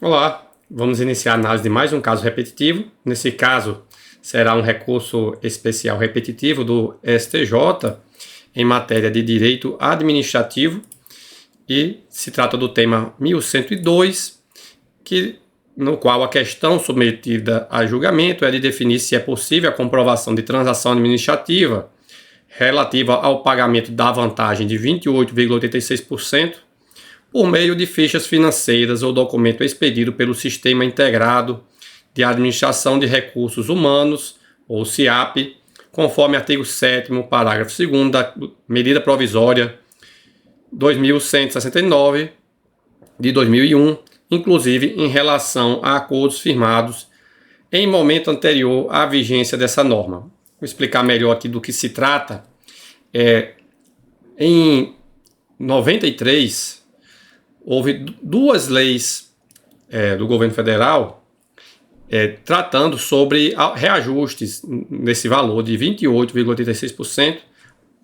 Olá, vamos iniciar a análise de mais um caso repetitivo. Nesse caso, será um recurso especial repetitivo do STJ em matéria de direito administrativo e se trata do tema 1102, no qual a questão submetida a julgamento é de definir se é possível a comprovação de transação administrativa relativa ao pagamento da vantagem de 28,86% por meio de fichas financeiras ou documento expedido pelo Sistema Integrado de Administração de Recursos Humanos, ou SIAP, conforme artigo 7º, parágrafo 2º da Medida Provisória 2169 de 2001, inclusive em relação a acordos firmados em momento anterior à vigência dessa norma. Vou explicar melhor aqui do que se trata. Em 93, houve duas leis do governo federal tratando sobre reajustes nesse valor de 28,86%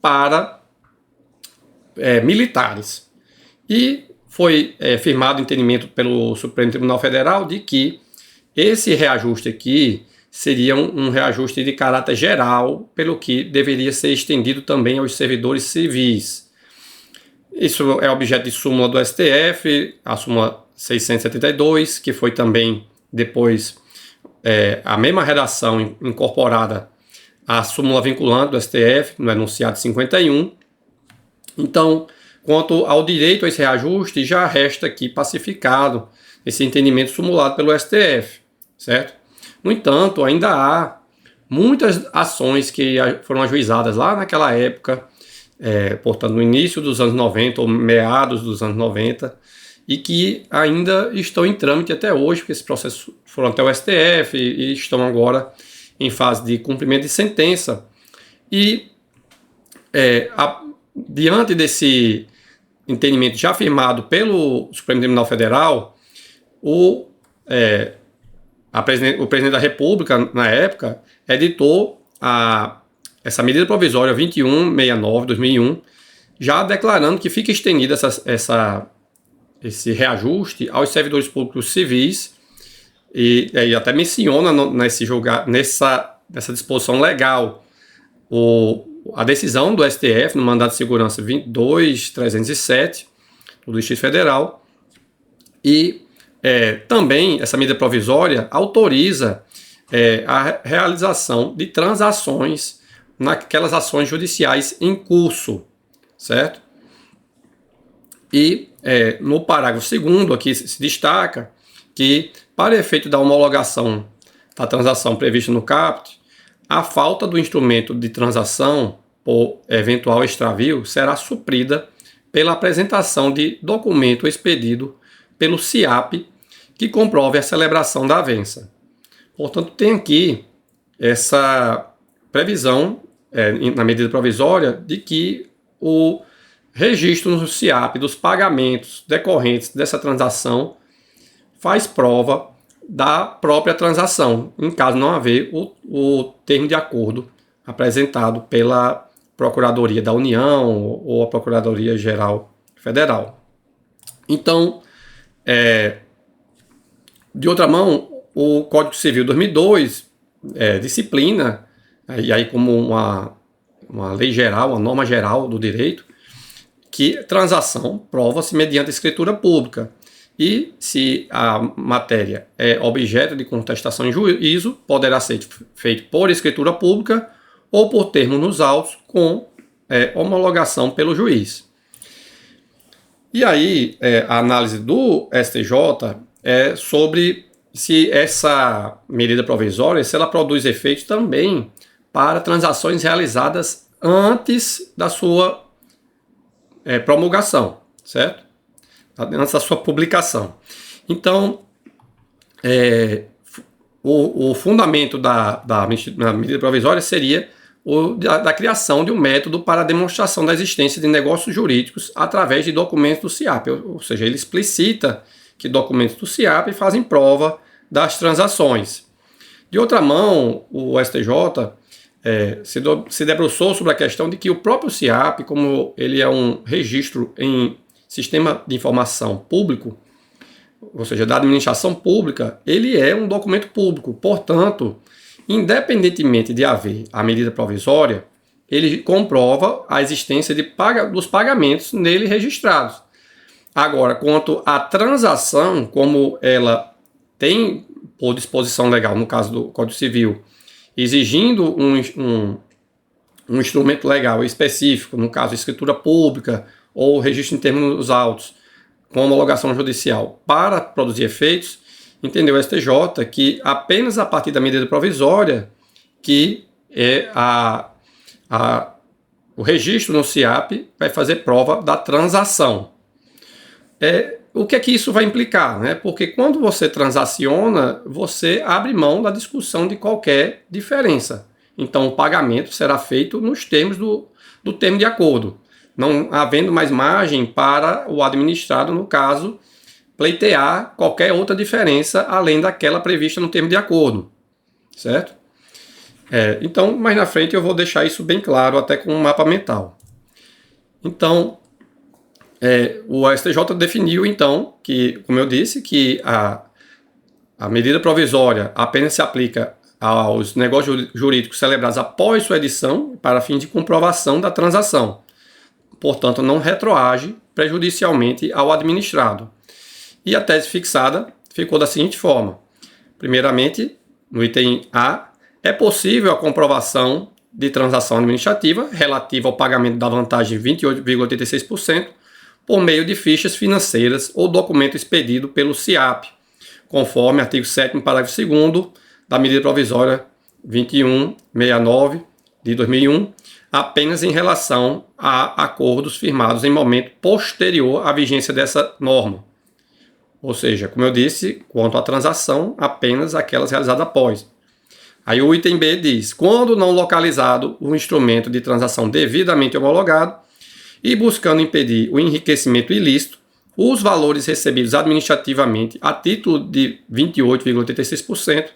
para militares. E foi firmado o entendimento pelo Supremo Tribunal Federal de que esse reajuste aqui seria um reajuste de caráter geral, pelo que deveria ser estendido também aos servidores civis. Isso é objeto de súmula do STF, a súmula 672, que foi também depois a mesma redação incorporada à súmula vinculante do STF, no enunciado 51. Então, quanto ao direito a esse reajuste, já resta aqui pacificado esse entendimento sumulado pelo STF, certo? No entanto, ainda há muitas ações que foram ajuizadas lá naquela época, portanto, no início dos anos 90 ou meados dos anos 90, e que ainda estão em trâmite até hoje, porque esses processos foram até o STF e estão agora em fase de cumprimento de sentença. E, diante desse entendimento já afirmado pelo Supremo Tribunal Federal, o presidente da República, na época, editou essa medida provisória 2169 de 2001, já declarando que fica estendida esse reajuste aos servidores públicos civis, e até menciona nessa disposição legal a decisão do STF no mandado de segurança 22307 do Distrito Federal, e também essa medida provisória autoriza a realização de transações naquelas ações judiciais em curso, certo? E no parágrafo 2º aqui se destaca que, para efeito da homologação da transação prevista no caput, a falta do instrumento de transação por eventual extravio será suprida pela apresentação de documento expedido pelo SIAP que comprove a celebração da avença. Portanto, tem aqui essa previsão na medida provisória de que o registro no SIAP dos pagamentos decorrentes dessa transação faz prova da própria transação, em caso não haver o termo de acordo apresentado pela Procuradoria da União ou a Procuradoria Geral Federal. Então, de outra mão, o Código Civil 2002 disciplina, e aí como uma lei geral, uma norma geral do direito, que transação prova-se mediante escritura pública. E se a matéria é objeto de contestação em juízo, poderá ser feito por escritura pública ou por termo nos autos com homologação pelo juiz. E aí, a análise do STJ é sobre se essa medida provisória, se ela produz efeitos também para transações realizadas antes da sua promulgação, certo? Antes da sua publicação. Então, o fundamento da medida provisória seria da criação de um método para a demonstração da existência de negócios jurídicos através de documentos do SIAP, ou seja, ele explicita que documentos do SIAP fazem prova das transações. De outra mão, o STJ se debruçou sobre a questão de que o próprio SIAP, como ele é um registro em sistema de informação público, ou seja, da administração pública, ele é um documento público. Portanto, independentemente de haver a medida provisória, ele comprova a existência dos pagamentos nele registrados. Agora, quanto à transação, como ela tem por disposição legal, no caso do Código Civil, exigindo um instrumento legal específico, no caso, escritura pública ou registro em termos nos autos, com homologação judicial, para produzir efeitos, entendeu o STJ que apenas a partir da medida provisória que o registro no SIAP vai fazer prova da transação. O que é que isso vai implicar? Né? Porque quando você transaciona, você abre mão da discussão de qualquer diferença. Então, o pagamento será feito nos termos do termo de acordo, não havendo mais margem para o administrado, no caso, pleitear qualquer outra diferença além daquela prevista no termo de acordo, certo? Então, mais na frente eu vou deixar isso bem claro, até com um mapa mental. Então, o STJ definiu, então, que, como eu disse, que a medida provisória apenas se aplica aos negócios jurídicos celebrados após sua edição para fim de comprovação da transação. Portanto, não retroage prejudicialmente ao administrado. E a tese fixada ficou da seguinte forma. Primeiramente, no item A, é possível a comprovação de transação administrativa relativa ao pagamento da vantagem 28,86% por meio de fichas financeiras ou documento expedido pelo SIAP, conforme artigo 7º, parágrafo 2º da medida provisória 2169 de 2001, apenas em relação a acordos firmados em momento posterior à vigência dessa norma. Ou seja, como eu disse, quanto à transação, apenas aquelas realizadas após. Aí o item B diz, quando não localizado o instrumento de transação devidamente homologado e buscando impedir o enriquecimento ilícito, os valores recebidos administrativamente a título de 28,86%,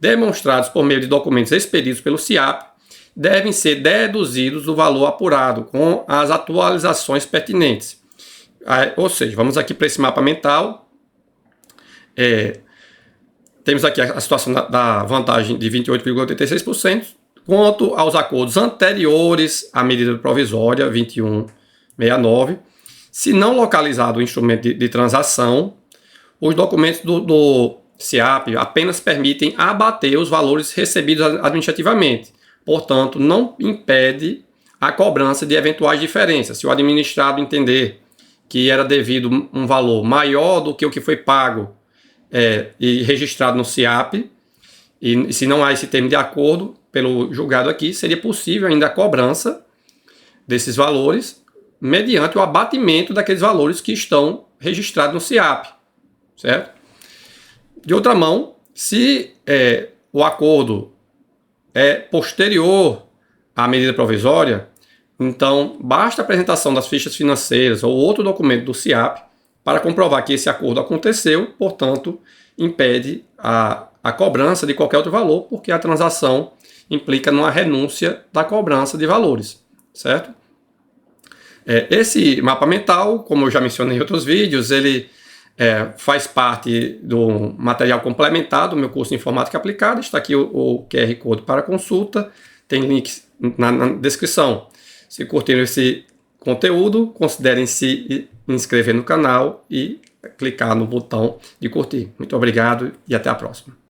demonstrados por meio de documentos expedidos pelo SIAP, devem ser deduzidos do valor apurado com as atualizações pertinentes. Ou seja, vamos aqui para esse mapa mental. Temos aqui a situação da vantagem de 28,86%, quanto aos acordos anteriores à medida provisória 2169. Se não localizado o instrumento de transação, os documentos do SIAP apenas permitem abater os valores recebidos administrativamente. Portanto, não impede a cobrança de eventuais diferenças. Se o administrado entender que era devido um valor maior do que o que foi pago e registrado no SIAP, e se não há esse termo de acordo pelo julgado aqui, seria possível ainda a cobrança desses valores mediante o abatimento daqueles valores que estão registrados no SIAP, certo? De outra mão, se o acordo é posterior à medida provisória, então basta a apresentação das fichas financeiras ou outro documento do SIAP para comprovar que esse acordo aconteceu, portanto, impede a cobrança de qualquer outro valor, porque a transação implica numa renúncia da cobrança de valores, certo? Esse mapa mental, como eu já mencionei em outros vídeos, ele faz parte do material complementar do meu curso de Informática Aplicada. Está aqui o QR Code para consulta, tem links na descrição. Se curtiram esse conteúdo, considerem se inscrever no canal e clicar no botão de curtir. Muito obrigado e até a próxima.